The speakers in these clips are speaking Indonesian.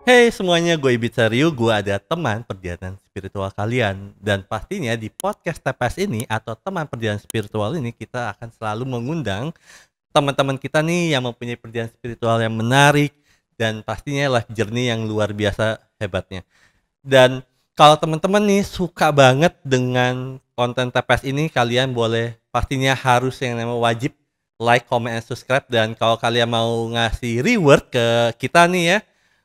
Hey semuanya, gue Ibitsariu, gue ada teman perjalanan spiritual kalian. Dan pastinya di podcast TPS ini atau teman perjalanan spiritual ini kita akan selalu mengundang teman-teman kita nih yang mempunyai perjalanan spiritual yang menarik dan pastinya life journey yang luar biasa hebatnya. Dan kalau teman-teman nih suka banget dengan konten TPS ini, kalian boleh pastinya harus yang namanya wajib like, comment, and subscribe. Dan kalau kalian mau ngasih reward ke kita nih ya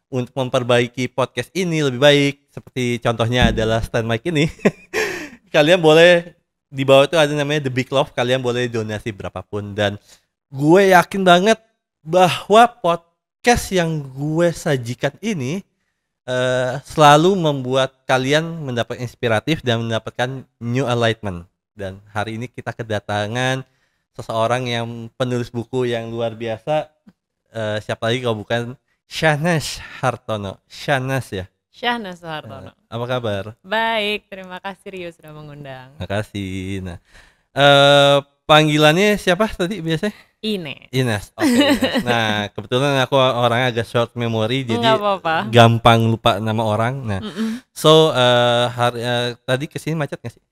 untuk memperbaiki podcast ini lebih baik, seperti contohnya adalah stand mic ini, kalian boleh di bawah itu ada namanya The Big Love, kalian boleh donasi berapapun. Dan gue yakin banget bahwa podcast yang gue sajikan ini selalu membuat kalian mendapat inspiratif dan mendapatkan new enlightenment. Dan hari ini kita kedatangan seseorang yang penulis buku yang luar biasa. Siapa lagi kalau bukan Syahnas Hartono. Syahnas ya? Syahnas Hartono. Apa kabar? Baik, terima kasih Rio sudah mengundang. Makasih. Nah, panggilannya siapa tadi biasanya? Ines. Oke, Ines. Nah, kebetulan aku orangnya agak short memory, jadi gampang lupa nama orang. Nah, so tadi kesini macet nggak sih?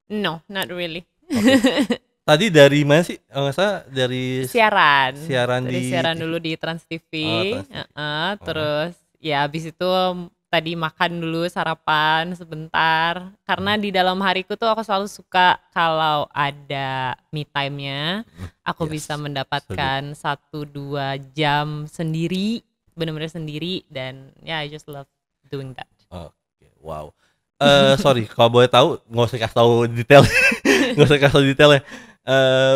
No, not really. Okay. Tadi dari mana sih? Nggak salah dari siaran di siaran dulu di Trans TV. Terus ya habis itu tadi makan dulu, sarapan sebentar. Karena di dalam hariku tuh aku selalu suka kalau ada me time-nya, aku bisa mendapatkan 1-2 jam sendiri, benar-benar sendiri, dan I just love doing that. Oke, wow. Sorry, kalau boleh tahu, nggak usah kasih tahu detail, nggak usah kasih tahu detailnya.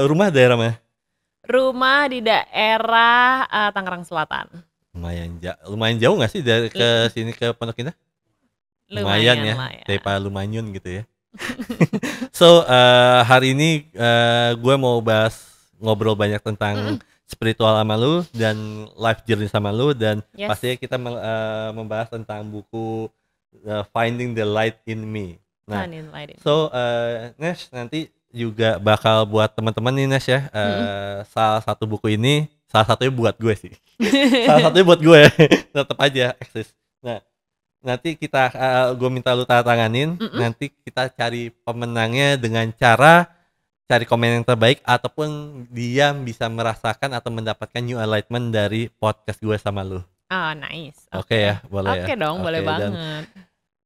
Rumah daerah mana? Rumah di daerah Tangerang Selatan. Lumayan jauh nggak sih dari ke sini ke Pondok Indah? Lumayan ya, daripada Lumanyun gitu ya. So hari ini gue mau ngobrol banyak tentang spiritual sama lu dan life journey sama lu, dan pastinya kita membahas tentang buku Finding the Light in Me. Nah, so Nes nanti juga bakal buat teman-teman nih Nes ya, salah satu buku ini, salah satunya buat gue sih. Salah satunya buat gue, tetap aja eksis. Nah, nanti kita gue minta lu tanda tanganin, nanti kita cari pemenangnya dengan cara cari komen yang terbaik, ataupun dia bisa merasakan atau mendapatkan new enlightenment dari podcast gue sama lu. Oh, nice. Oke ya, boleh ya. Oke dong, boleh banget.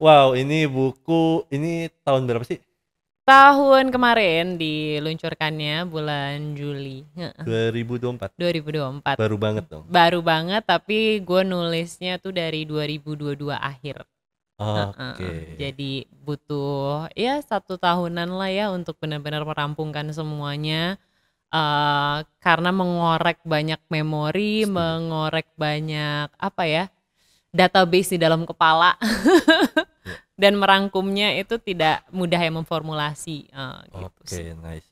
Wow, ini buku, ini tahun berapa sih? Tahun kemarin diluncurkannya bulan Juli 2024. Baru banget dong. Baru banget, tapi gue nulisnya tuh dari 2022 akhir. Oke. Jadi butuh ya 1 tahunan lah ya untuk benar-benar merampungkan semuanya, karena mengorek banyak memori, mengorek banyak database di dalam kepala. Dan merangkumnya itu tidak mudah ya memformulasi gitu. Oke, nice.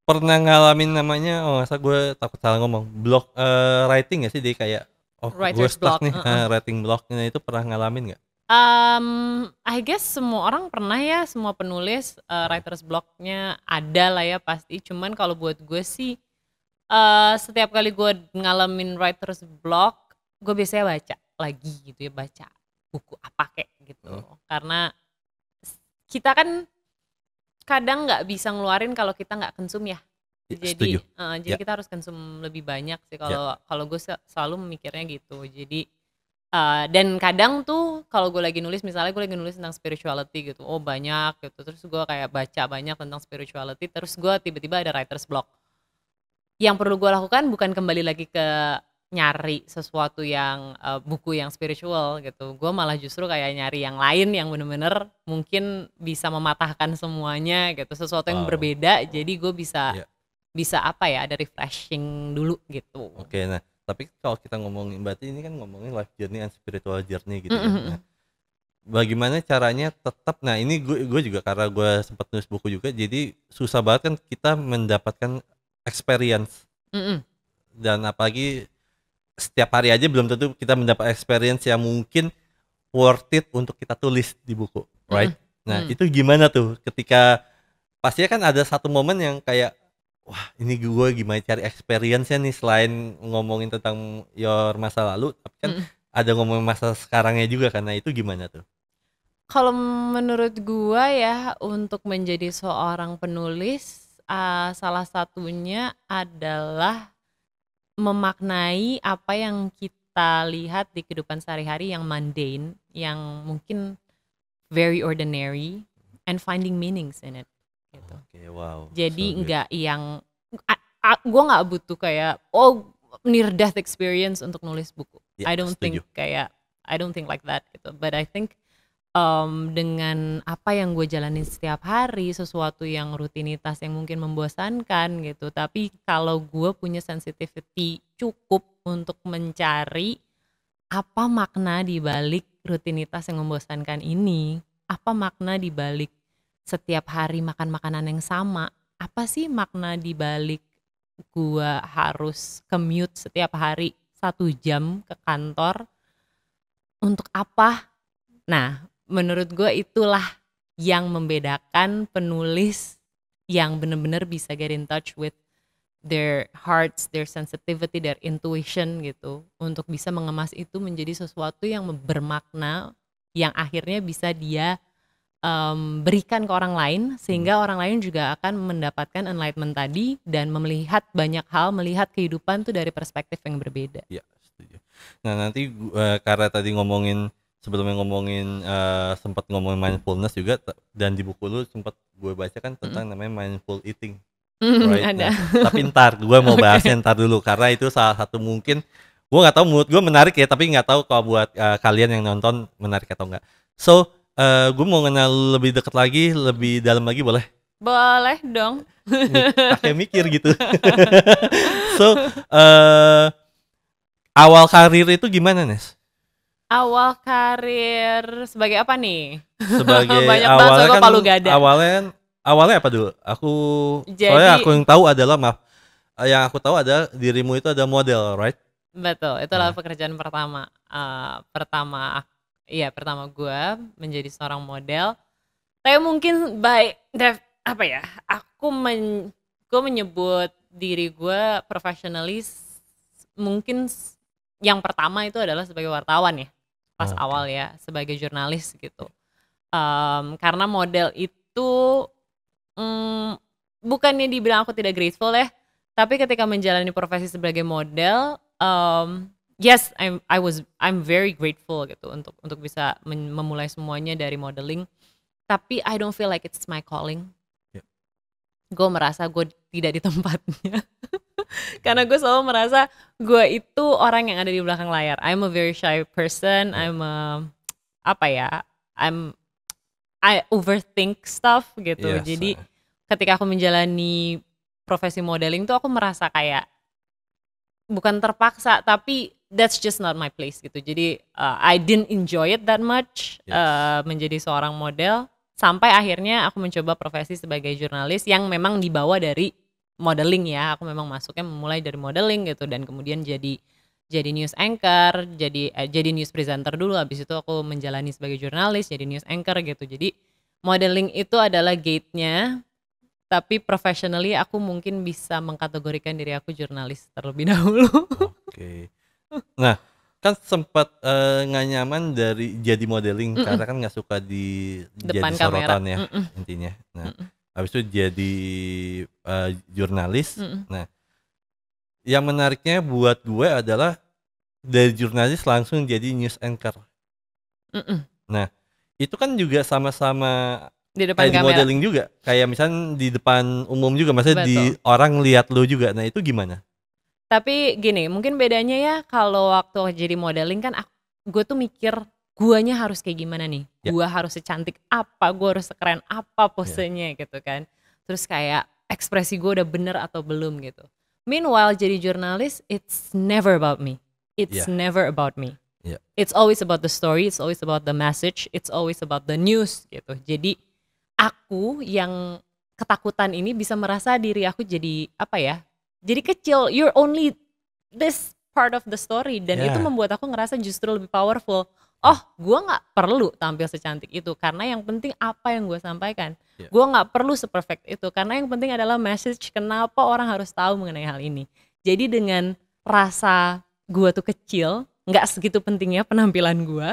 Pernah ngalamin namanya, masa gue takut salah ngomong, block writing gak sih, dia kayak gue stuck nih, writing blocknya itu pernah ngalamin gak? I guess semua orang pernah ya, semua penulis writer's blocknya ada lah ya pasti. Cuman kalau buat gue sih setiap kali gue ngalamin writer's block, gue biasanya baca lagi gitu ya, baca buku apa kayak gitu. Karena kita kan kadang nggak bisa ngeluarin kalau kita nggak konsum ya. Jadi kita harus konsum lebih banyak sih kalau gue selalu memikirnya gitu. Jadi dan kadang tuh kalau gue lagi nulis, misalnya gue lagi nulis tentang spirituality gitu, banyak gitu, terus gue kayak baca banyak tentang spirituality, terus gue tiba-tiba ada writer's block. Yang perlu gue lakukan bukan kembali lagi ke nyari sesuatu yang buku yang spiritual gitu, gue malah justru kayak nyari yang lain yang bener-bener mungkin bisa mematahkan semuanya gitu, sesuatu yang berbeda. Jadi gue bisa ada refreshing dulu gitu. Oke, nah tapi kalau kita ngomongin, berarti ini kan ngomongin life journey and spiritual journey gitu ya. Nah, bagaimana caranya tetap, nah ini gue juga karena gue sempat nulis buku juga, jadi susah banget kan kita mendapatkan experience. Dan apalagi setiap hari aja belum tentu kita mendapat experience yang mungkin worth it untuk kita tulis di buku, right? Nah, itu gimana tuh ketika pastinya kan ada satu momen yang kayak wah, ini gue gimana cari experience-nya nih selain ngomongin tentang your masa lalu, tapi kan ada ngomongin masa sekarangnya juga kan. Nah, itu gimana tuh? Kalau menurut gua ya untuk menjadi seorang penulis, salah satunya adalah memaknai apa yang kita lihat di kehidupan sehari-hari yang mundane, yang mungkin very ordinary and finding meanings in it gitu. Oke, wow. Jadi So good. nggak yang gue nggak butuh kayak near death experience untuk nulis buku. Ya, I don't setuju. think like that gitu. But I think dengan apa yang gue jalanin setiap hari, sesuatu yang rutinitas yang mungkin membosankan gitu. Tapi kalau gue punya sensitivity cukup untuk mencari apa makna di balik rutinitas yang membosankan ini, apa makna di balik setiap hari makan makanan yang sama, apa sih makna di balik gue harus commute setiap hari 1 jam ke kantor, untuk apa? Nah, menurut gue itulah yang membedakan penulis yang benar-benar bisa get in touch with their hearts, their sensitivity, their intuition gitu, untuk bisa mengemas itu menjadi sesuatu yang bermakna, yang akhirnya bisa dia berikan ke orang lain, sehingga orang lain juga akan mendapatkan enlightenment tadi dan melihat banyak hal, melihat kehidupan tuh dari perspektif yang berbeda. Ya, setuju. Nah, nanti karena tadi sebelumnya ngomongin sempat ngomongin mindfulness juga, dan di buku lu sempat gue baca kan tentang namanya mindful eating. Right? Ada. Nah, tapi ntar gue mau bahasnya ntar dulu karena itu salah satu mungkin gue nggak tahu, menurut gue menarik ya, tapi nggak tahu kalau buat kalian yang nonton menarik atau enggak. So gue mau kenal lebih dekat lagi, lebih dalam lagi, boleh? Boleh dong. Kayak mikir gitu. So awal karir itu gimana, Nes? Awal karir sebagai apa nih? Sebagai Banyak banget, awalnya gue kan palu gada. awalnya apa dulu? Soalnya aku yang tahu adalah yang aku tahu ada dirimu itu ada model, right? Betul, itulah pekerjaan pertama. Pertama gue menjadi seorang model. Tapi mungkin gue menyebut diri gue professionalis mungkin yang pertama itu adalah sebagai wartawan ya, pas awal ya, sebagai jurnalis gitu. Karena model itu bukannya dibilang aku tidak grateful ya, tapi ketika menjalani profesi sebagai model, yes, I'm very grateful gitu untuk bisa memulai semuanya dari modeling. Tapi I don't feel like it's my calling. Yeah. Gue merasa gue tidak di tempatnya. Karena gue selalu merasa gue itu orang yang ada di belakang layar. I'm a very shy person. I overthink stuff gitu. Yes. Jadi ketika aku menjalani profesi modeling tuh aku merasa kayak bukan terpaksa, tapi that's just not my place gitu. Jadi I didn't enjoy it that much. Menjadi seorang model, sampai akhirnya aku mencoba profesi sebagai jurnalis yang memang dibawa dari modeling ya. Aku memang masuknya memulai dari modeling gitu, dan kemudian jadi news anchor, jadi news presenter dulu. Habis itu aku menjalani sebagai jurnalis, jadi news anchor gitu. Jadi modeling itu adalah gate-nya, tapi professionally aku mungkin bisa mengkategorikan diri aku jurnalis terlebih dahulu. Oke. Nah, kan sempat nggak nyaman dari jadi modeling karena kan nggak suka Depan jadi sorotan kamera. ya intinya. Nah, habis itu jadi jurnalis. Nah, yang menariknya buat gue adalah dari jurnalis langsung jadi news anchor. Nah, itu kan juga sama-sama di depan kayak di kamera. modeling juga, kayak misalnya di depan umum juga, maksudnya di orang lihat lo juga. Nah, itu gimana? Tapi gini, mungkin bedanya ya, kalau waktu jadi modeling kan gue tuh mikir guanya harus kayak gimana nih, gue harus secantik apa, gue harus sekeren apa posenya gitu kan. Terus kayak ekspresi gue udah bener atau belum gitu. Meanwhile jadi jurnalis, it's never about me. It's never about me. It's always about the story, it's always about the message, it's always about the news gitu. Jadi aku yang ketakutan ini bisa merasa diri aku jadi apa ya, jadi kecil, you're only this part of the story. Dan itu membuat aku ngerasa justru lebih powerful. oh gue nggak perlu tampil secantik itu karena yang penting apa yang gue sampaikan. Gue nggak perlu seperfect itu karena yang penting adalah message kenapa orang harus tahu mengenai hal ini. Jadi dengan rasa gue tuh kecil, nggak segitu pentingnya penampilan gue,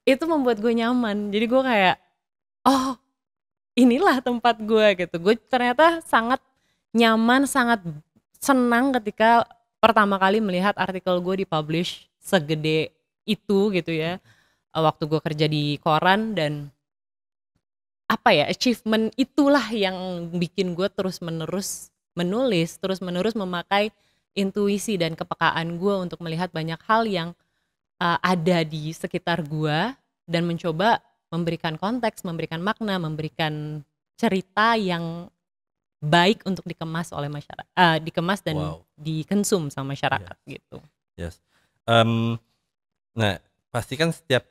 itu membuat gue nyaman. Jadi gue kayak, oh inilah tempat gue gitu. Gue ternyata sangat nyaman, sangat senang ketika pertama kali melihat artikel gue dipublish segede itu gitu ya. Waktu gue kerja di koran dan apa ya, achievement itulah yang bikin gue terus menerus menulis, terus menerus memakai intuisi dan kepekaan gue untuk melihat banyak hal yang ada di sekitar gue dan mencoba memberikan konteks, memberikan makna, memberikan cerita yang baik untuk dikemas oleh masyarakat, dikemas dan dikonsum sama masyarakat gitu. Yes. Nah, pasti kan setiap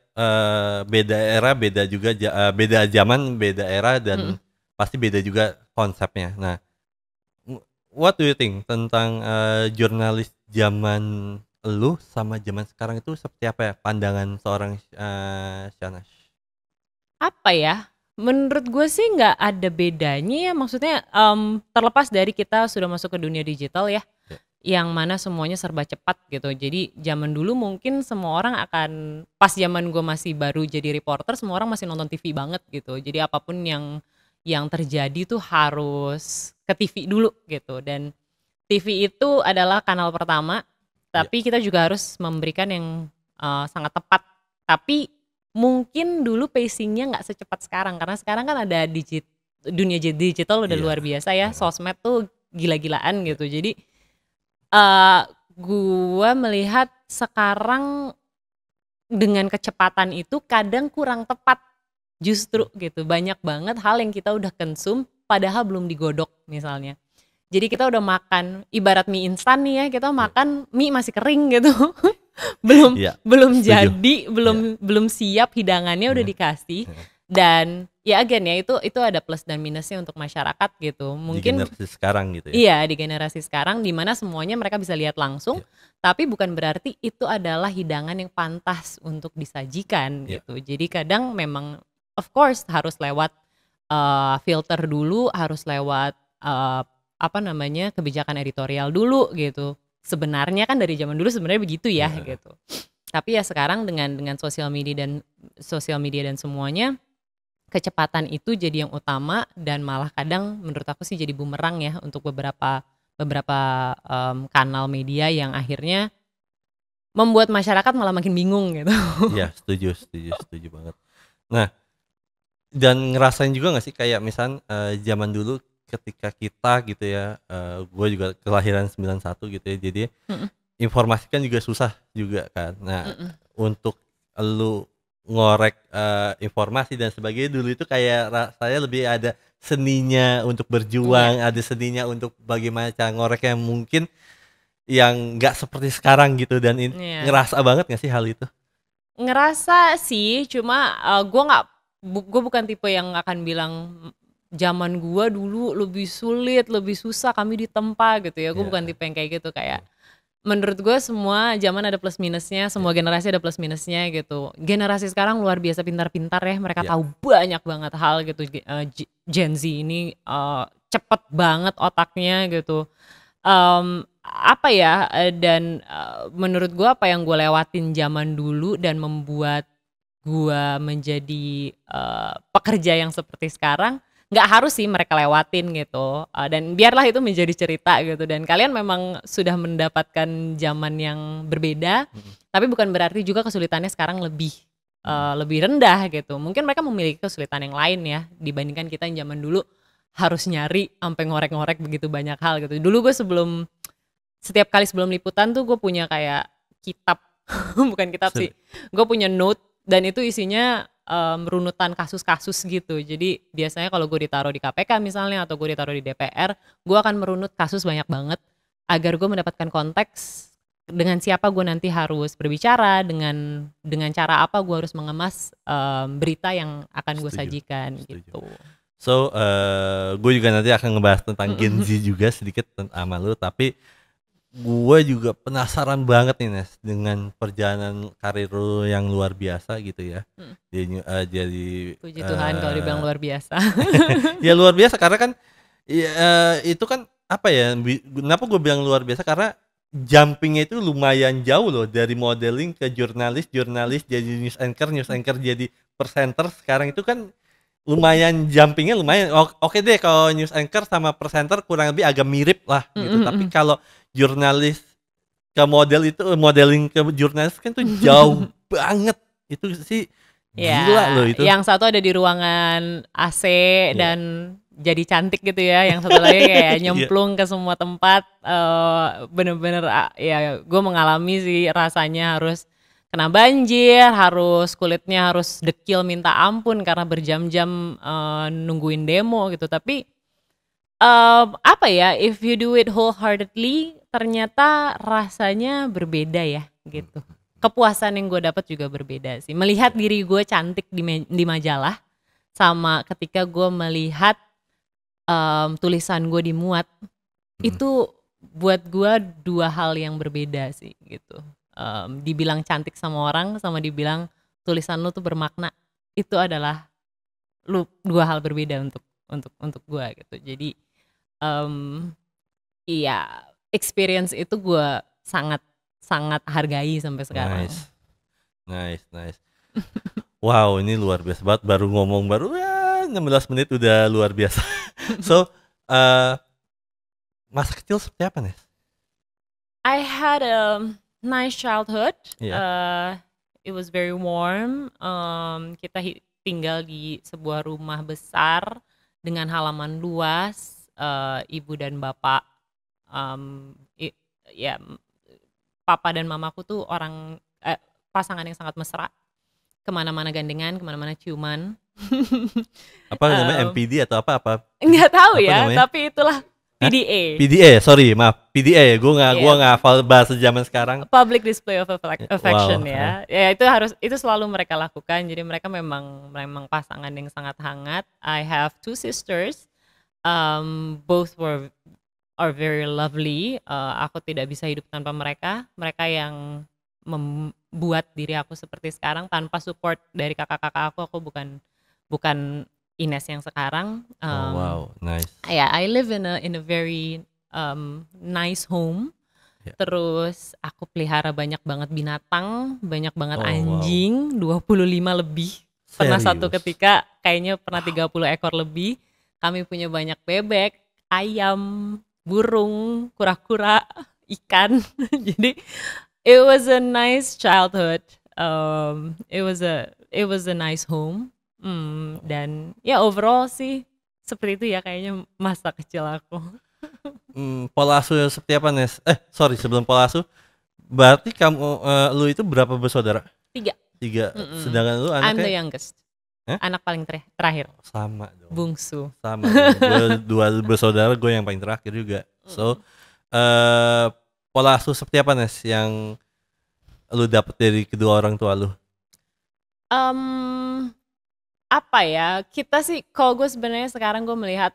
beda era, beda juga beda zaman, beda era dan pasti beda juga konsepnya. Nah, what do you think tentang jurnalis zaman lu sama zaman sekarang itu seperti apa ya pandangan seorang Shanash? Apa ya? Menurut gue sih nggak ada bedanya ya. Maksudnya terlepas dari kita sudah masuk ke dunia digital ya, yang mana semuanya serba cepat gitu. Jadi zaman dulu mungkin semua orang akan, pas zaman gue masih baru jadi reporter, semua orang masih nonton TV banget gitu. Jadi apapun yang terjadi tuh harus ke TV dulu gitu. Dan TV itu adalah kanal pertama, tapi kita juga harus memberikan yang sangat tepat. Tapi mungkin dulu pacingnya nggak secepat sekarang, karena sekarang kan ada dunia digital udah luar biasa ya. Sosmed tuh gila-gilaan gitu. Jadi gue melihat sekarang dengan kecepatan itu kadang kurang tepat justru gitu. Banyak banget hal yang kita udah konsum padahal belum digodok misalnya. Jadi kita udah makan ibarat mie instan nih ya, kita makan mie masih kering gitu. belum jadi, belum siap, hidangannya udah dikasih. Dan ya again ya, itu ada plus dan minusnya untuk masyarakat gitu. Mungkin di generasi sekarang gitu ya. Iya, di generasi sekarang di mana semuanya mereka bisa lihat langsung, tapi bukan berarti itu adalah hidangan yang pantas untuk disajikan gitu. Jadi kadang memang of course harus lewat filter dulu, harus lewat kebijakan editorial dulu gitu. Sebenarnya kan dari zaman dulu sebenarnya begitu ya gitu. Tapi ya sekarang dengan sosial media dan semuanya, kecepatan itu jadi yang utama dan malah kadang menurut aku sih jadi bumerang ya untuk beberapa kanal media yang akhirnya membuat masyarakat malah makin bingung gitu. Iya, setuju banget. Nah, dan ngerasain juga nggak sih kayak misal zaman dulu ketika kita gitu ya, gue juga kelahiran 91 gitu ya, jadi informasi kan juga susah juga kan. Nah, untuk lu ngorek informasi dan sebagainya dulu itu kayak rasanya lebih ada seninya untuk berjuang, ada seninya untuk bagaimana cara ngorek yang mungkin yang nggak seperti sekarang gitu. Dan ngerasa banget nggak sih hal itu? Ngerasa sih, cuma gue bukan tipe yang akan bilang zaman gue dulu lebih sulit, lebih susah, kami ditempa gitu ya. Gue bukan tipe yang kayak gitu. Kayak menurut gue semua zaman ada plus minusnya, semua generasi ada plus minusnya gitu. Generasi sekarang luar biasa pintar-pintar ya, mereka tahu banyak banget hal gitu. Gen Z ini cepet banget otaknya gitu. Dan menurut gue apa yang gue lewatin zaman dulu dan membuat gue menjadi pekerja yang seperti sekarang, nggak harus sih mereka lewatin gitu. Dan biarlah itu menjadi cerita gitu. Dan kalian memang sudah mendapatkan zaman yang berbeda, tapi bukan berarti juga kesulitannya sekarang lebih rendah gitu. Mungkin mereka memiliki kesulitan yang lain ya dibandingkan kita yang zaman dulu harus nyari sampai ngorek-ngorek begitu banyak hal gitu. Dulu gue setiap kali sebelum liputan tuh gue punya kayak kitab, bukan kitab sih, gue punya note dan itu isinya runutan kasus-kasus gitu. Jadi biasanya kalau gue ditaruh di KPK misalnya atau gue ditaruh di DPR, gue akan merunut kasus banyak banget agar gue mendapatkan konteks dengan siapa gue nanti harus berbicara, dengan cara apa gue harus mengemas berita yang akan gue sajikan gitu. So gue juga nanti akan ngebahas tentang Gen Z juga sedikit sama lu, tapi gue juga penasaran banget nih Nes dengan perjalanan karir lu yang luar biasa gitu ya. Hmm. Jadi Puji Tuhan kalau dibilang luar biasa. ya luar biasa karena kan ya, itu kan apa ya? Kenapa gue bilang luar biasa karena jumpingnya itu lumayan jauh loh dari modeling ke jurnalis jadi news anchor jadi presenter sekarang itu kan lumayan jumpingnya lumayan. Oke deh kalau news anchor sama presenter kurang lebih agak mirip lah gitu. Tapi kalau jurnalis ke model itu modeling ke jurnalis kan tuh jauh banget. Itu sih gila loh itu. Yang satu ada di ruangan AC dan jadi cantik gitu ya. Yang satu lagi kayak nyemplung ke semua tempat. Bener-bener ya gue mengalami sih rasanya harus kena banjir, harus kulitnya harus dekil minta ampun karena berjam-jam nungguin demo gitu. Tapi apa ya, if you do it wholeheartedly, ternyata rasanya berbeda ya gitu. Kepuasan yang gue dapat juga berbeda sih. Melihat diri gue cantik di majalah, sama ketika gue melihat tulisan gue dimuat, itu buat gue dua hal yang berbeda sih gitu. Dibilang cantik sama orang sama dibilang tulisan lu tuh bermakna, itu adalah dua hal berbeda untuk gue gitu. Jadi iya, experience itu gue sangat hargai sampai sekarang. Nice. Wow, ini luar biasa banget. Baru ngomong 16 menit udah luar biasa. So, masa kecil seperti apa nih? I had a nice childhood. It was very warm. Kita tinggal di sebuah rumah besar dengan halaman luas. Ibu dan bapak, papa dan mamaku tuh pasangan yang sangat mesra. Kemana-mana gandengan, kemana-mana ciuman. Apa namanya, MPD atau apa? Nggak tahu ya, namanya? tapi itulah PDA. PDA, sorry, maaf. PDA ya, gue nggak hafal bahasa zaman sekarang. Public display of affection. Wow. Ya itu selalu mereka lakukan. Jadi mereka memang pasangan yang sangat hangat. I have two sisters. Both are very lovely. Aku tidak bisa hidup tanpa mereka. Mereka yang membuat diri aku seperti sekarang. Tanpa support dari kakak-kakak aku bukan Ines yang sekarang. Wow, nice. Yeah, I live in a very nice home. Yeah. Terus aku pelihara banyak banget binatang, banyak banget anjing, 25 lebih. Pernah satu ketika kayaknya pernah 30 ekor lebih. Kami punya banyak bebek, ayam, burung, kura-kura, ikan. Jadi it was a nice childhood. It was a nice home. Dan ya overall sih seperti itu ya kayaknya masa kecil aku. Pola asuh seperti apa Nes? Sebelum pola asuh, berarti kamu lu itu berapa bersaudara? 3. Sedangkan lu anaknya? I'm the youngest. Anak paling terakhir. Sama dong. Bungsu. Sama. Gue 2 bersaudara, gue yang paling terakhir juga. So pola asuh seperti apa Nes yang lu dapet dari kedua orang tua lu? Apa ya, kita sih kalau gue sebenarnya sekarang gue melihat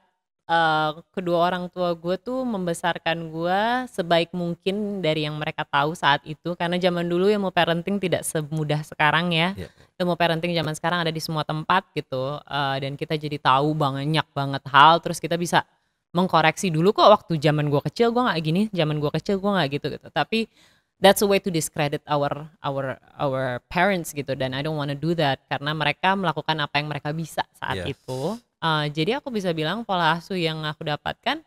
kedua orang tua gue tuh membesarkan gue sebaik mungkin dari yang mereka tahu saat itu. Karena zaman dulu ilmu parenting tidak semudah sekarang ya. Ilmu parenting zaman sekarang ada di semua tempat gitu. Dan kita jadi tahu banyak banget hal. Terus kita bisa mengkoreksi dulu kok waktu zaman gue kecil gue gak gini, zaman gue kecil gue gak gitu. Tapi that's a way to discredit our parents gitu, dan I don't want to do that karena mereka melakukan apa yang mereka bisa saat itu. Jadi aku bisa bilang pola asuh yang aku dapatkan,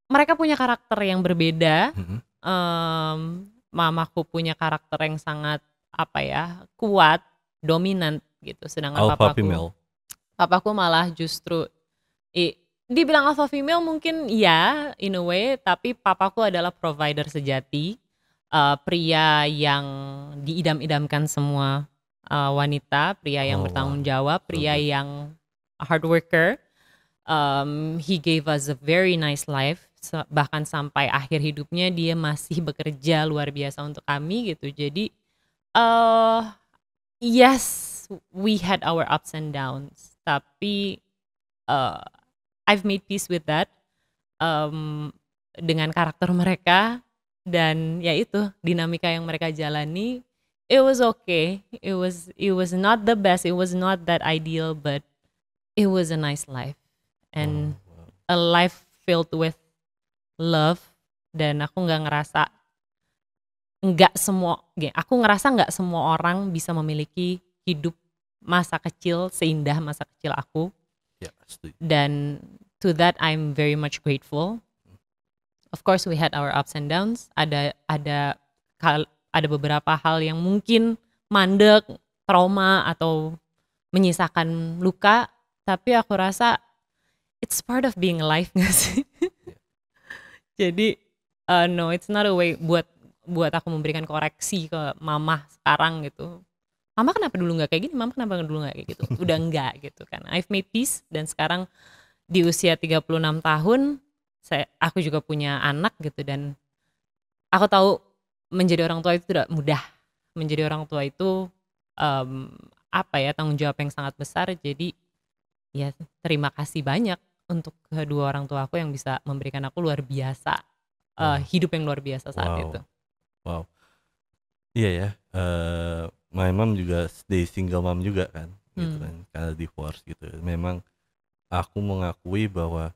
mereka punya karakter yang berbeda. Mamaku punya karakter yang sangat kuat, dominan gitu, sedangkan papaku malah justru dibilang alpha female mungkin ya in a way, tapi papaku adalah provider sejati, pria yang diidam-idamkan semua wanita, pria yang bertanggung jawab, pria yang hard worker. He gave us a very nice life, bahkan sampai akhir hidupnya dia masih bekerja luar biasa untuk kami gitu. Jadi yes, we had our ups and downs, tapi I've made peace with that. dengan karakter mereka dan ya itu dinamika yang mereka jalani. It was okay. It was not the best. It was not that ideal, but it was a nice life and Wow. a life filled with love. Dan aku ngerasa nggak semua orang bisa memiliki hidup masa kecil seindah masa kecil aku. Ya, setuju. Dan to that I'm very much grateful. Of course we had our ups and downs. Ada beberapa hal yang mungkin mandek, trauma atau menyisakan luka, tapi aku rasa it's part of being alive nggak sih? Jadi no, it's not a way buat aku memberikan koreksi ke mama sekarang gitu. Mama kenapa dulu nggak kayak gini? Mama kenapa dulu nggak kayak gitu? Udah enggak gitu kan. I've made peace dan sekarang di usia 36 tahun aku juga punya anak gitu dan aku tahu menjadi orang tua itu tidak mudah. Menjadi orang tua itu tanggung jawab yang sangat besar. Jadi ya terima kasih banyak untuk kedua orang tua aku yang bisa memberikan aku luar biasa hidup yang luar biasa saat itu. Wow. Iya ya. My mom juga stay single mom juga kan, gitu kan, karena divorce gitu. Memang aku mengakui bahwa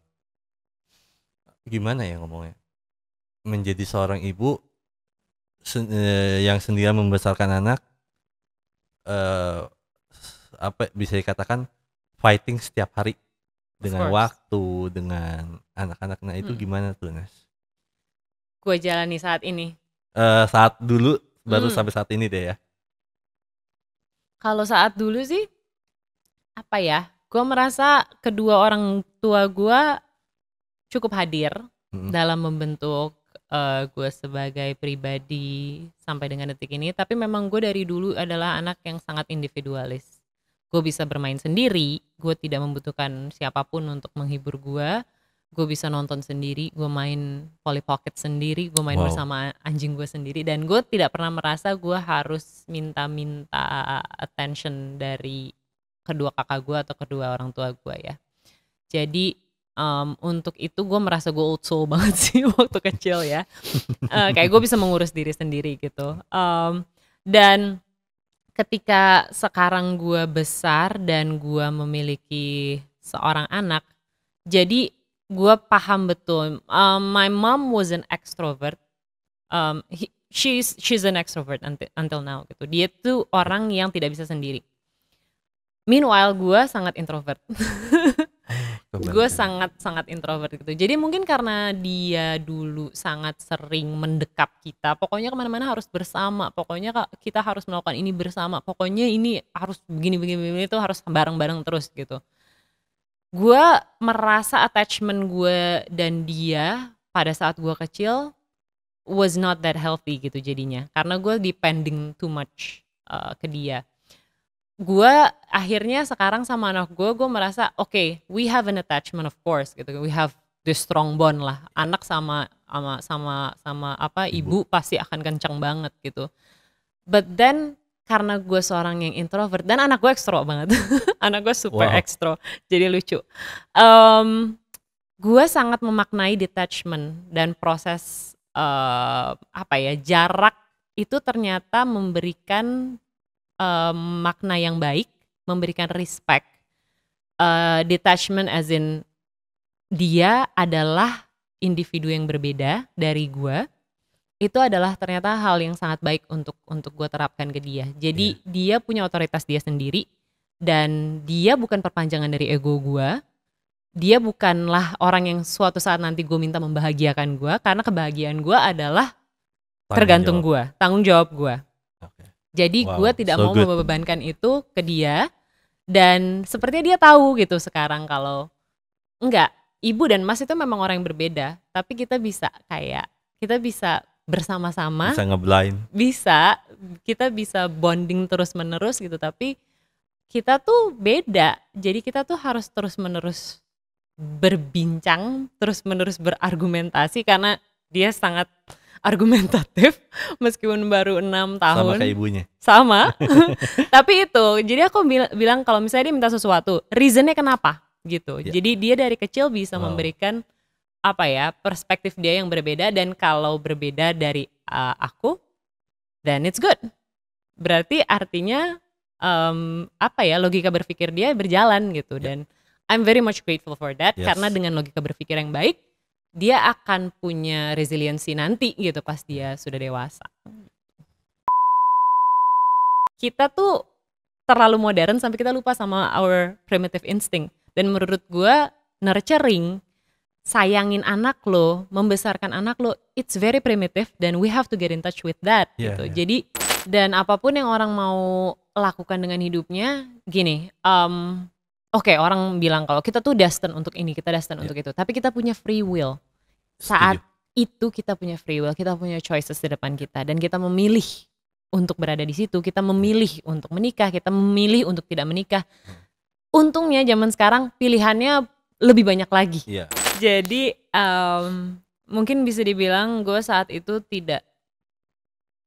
gimana ya ngomongnya, menjadi seorang ibu yang sendirian membesarkan anak, bisa dikatakan fighting setiap hari dengan waktu, dengan anak-anak. Nah itu gimana tuh, Nes? Gue jalani saat ini. Saat dulu baru sampai saat ini deh ya. Kalau saat dulu sih gue merasa kedua orang tua gue cukup hadir dalam membentuk gue sebagai pribadi sampai dengan detik ini. Tapi memang gue dari dulu adalah anak yang sangat individualis. Gue bisa bermain sendiri, gue tidak membutuhkan siapapun untuk menghibur gue. Gue bisa nonton sendiri, gue main Polly Pocket sendiri, gue main bersama anjing gue sendiri. Dan gue tidak pernah merasa gue harus minta attention dari kedua kakak gue atau kedua orang tua gue ya. Jadi untuk itu gue merasa gue old soul banget sih waktu kecil ya. Kayak gue bisa mengurus diri sendiri gitu. Dan ketika sekarang gue besar dan gue memiliki seorang anak, jadi gue paham betul. My mom was an extrovert. She's an extrovert until now gitu. Dia tuh orang yang tidak bisa sendiri. Meanwhile gue sangat introvert. Gue sangat introvert gitu. Jadi mungkin karena dia dulu sangat sering mendekap kita. Pokoknya kemana-mana harus bersama. Pokoknya kita harus melakukan ini bersama. Pokoknya ini harus begini itu harus bareng-bareng terus gitu. Gue merasa attachment gue dan dia pada saat gue kecil was not that healthy gitu jadinya. Karena gue depending too much ke dia. Gue akhirnya sekarang sama anak gue merasa okay, we have an attachment of course gitu. We have this strong bond lah. Anak sama ibu pasti akan kencang banget gitu. But then karena gue seorang yang introvert dan anak gue ekstro banget. Anak gue super ekstro. Jadi lucu. Gue sangat memaknai detachment dan proses jarak itu ternyata memberikan makna yang baik, memberikan respect. Detachment as in dia adalah individu yang berbeda dari gue. Itu adalah ternyata hal yang sangat baik untuk gue terapkan ke dia. Jadi dia punya otoritas dia sendiri dan dia bukan perpanjangan dari ego gue. Dia bukanlah orang yang suatu saat nanti gue minta membahagiakan gue, karena kebahagiaan gue adalah tergantung gue, tanggung jawab gue. Jadi gue tidak mau membebankan itu ke dia. Dan sepertinya dia tahu gitu sekarang kalau enggak, ibu dan mas itu memang orang yang berbeda. Tapi kita bisa bersama-sama, bisa ngeblind, kita bisa bonding terus menerus gitu. Tapi kita tuh beda, jadi kita tuh harus terus menerus berbincang, terus menerus berargumentasi karena dia sangat argumentatif meskipun baru 6 tahun. Sama kayak ibunya. Sama. Tapi itu, jadi aku bilang kalau misalnya dia minta sesuatu, reasonnya kenapa gitu. Jadi dia dari kecil bisa memberikan apa ya, perspektif dia yang berbeda, dan kalau berbeda dari aku, then it's good. Berarti artinya apa ya, logika berpikir dia berjalan gitu. Dan I'm very much grateful for that. Yes. Karena dengan logika berpikir yang baik, dia akan punya resiliensi nanti gitu pas dia sudah dewasa. Kita tuh terlalu modern sampai kita lupa sama our primitive instinct. Dan menurut gue, nurturing, sayangin anak lo, membesarkan anak lo, it's very primitive, dan we have to get in touch with that gitu. Jadi, dan apapun yang orang mau lakukan dengan hidupnya, gini, oke, orang bilang kalau kita tuh destined untuk ini, kita destined untuk itu, tapi kita punya free will. Saat itu kita punya free will, kita punya choices di depan kita, dan kita memilih untuk berada di situ, kita memilih untuk menikah, kita memilih untuk tidak menikah. Untungnya zaman sekarang pilihannya lebih banyak lagi. Jadi mungkin bisa dibilang gue saat itu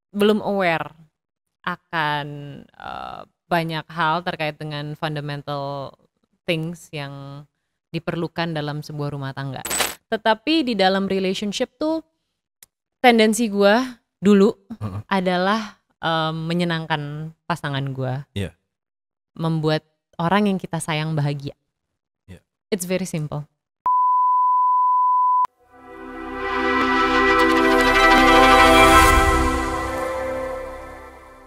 belum aware akan banyak hal terkait dengan fundamental things yang diperlukan dalam sebuah rumah tangga. Tetapi di dalam relationship tuh tendensi gue dulu adalah menyenangkan pasangan gue, membuat orang yang kita sayang bahagia. It's very simple.